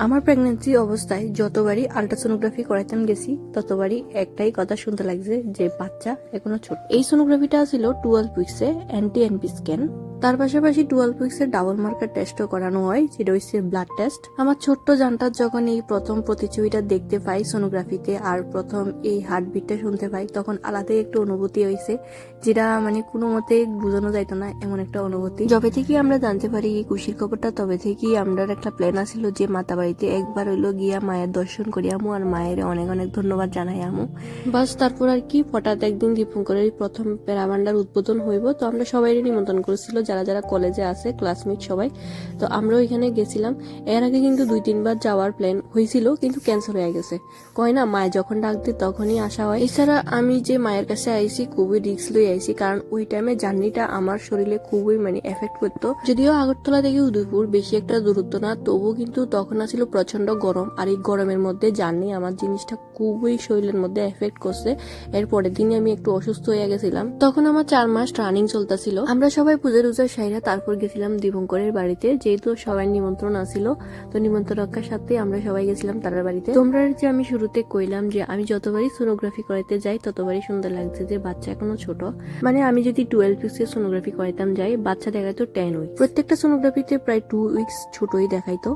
আমার প্রেগন্যান্সি অবস্থায় যতবারই আল্ট্রাসোনোগ্রাফি করাইতাম গেছি ততবারই একটাই কথা শুনতে লাগছে যে বাচ্চা এখনো ছোট। এই সোনোগ্রাফিটা ছিল 12 উইকসে এনটি স্ক্যান। তার পাশাপাশি 12 উইকসের ডাবল মার্কার টেস্টও করানো হয়, যেটা হচ্ছে ব্লাড টেস্ট। আমার ছোট্ট জানটার যখন এই প্রথম প্রতিছবিটা দেখতে পাই সোনোগ্রাফিতে আর প্রথম এই হার্টবিটটা শুনতে পাই, তখন আলাদাই একটা অনুভূতি হয়েছে, যেটা মানে কোনো মতে বোঝানো যাইতো না, এমন একটা অনুভূতি। যবে থেকে আমরা জানতে পারি এই খুশির খবরটা, তবে থেকেই আমরা একটা প্ল্যান আছিল যে মাতা বাড়িতে একবার হইলো গিয়া মায়ের দর্শন করি আমু আর মায়ের অনেক অনেক ধন্যবাদ জানাই আমু। বাস তারপর আর কি হঠাৎ একদিন দীপঙ্করের প্রথম প্যারাভান্ডার উদ্বোধন হইব, তো আমরা সবাই নিমন্ত্রণ করেছিল যারা যারা কলেজে আছে, ক্লাসমেট সবাই। তো আমরা ওইখানে গেছিলাম। এর আগে কিন্তু 2-3 বার যাওয়ার প্ল্যান হয়েছিল, কিন্তু ক্যান্সেল হয়ে গেছে। কয় না, মায়ের যখন ডাক দিই তখনই আসা হয়। এছাড়া আমি যে মায়ের কাছে আইছি খুবই রিস্ক লই আইছি, কারণ ওই টাইমে জার্নিটা আমার শরীরে খুবই এফেক্ট করতো। যদিও আগরতলা থেকে উদয়পুর বেশি একটা দূরত্ব না, তবুও কিন্তু তখন আসছিল প্রচন্ড গরম, আর এই গরমের মধ্যে জার্নি আমার জিনিসটা খুবই শরীরের মধ্যে এফেক্ট করছে। এর পরের দিনে আমি একটু অসুস্থ হয়ে গেছিলাম। তখন আমার 4 মাস রানিং চলতেছিল। আমরা সবাই পূজা টুজা সাইরা তারপর গেছিলাম দীপঙ্করের বাড়িতে, যেহেতু সবাই নিমন্ত্রণ আসিল, তো নিমন্ত্রণ রক্ষার সাথে আমরা সবাই গেছিলাম তার বাড়িতে। তোমরা যে আমি শুরুতে কইলাম যে আমি যতবারই সোনোগ্রাফি করাইতে যাই ততবারই সুন্দর লাগছে যে বাচ্চা এখনো ছোট। মানে আমি যদি 12 উইক্সের সোনোগ্রাফি করাইতাম যাই, বাচ্চা দেখাইতো 10 উইক্স। প্রত্যেকটা সোনোগ্রাফিতে প্রায় 2 উইক্স ছোটই দেখাইতো।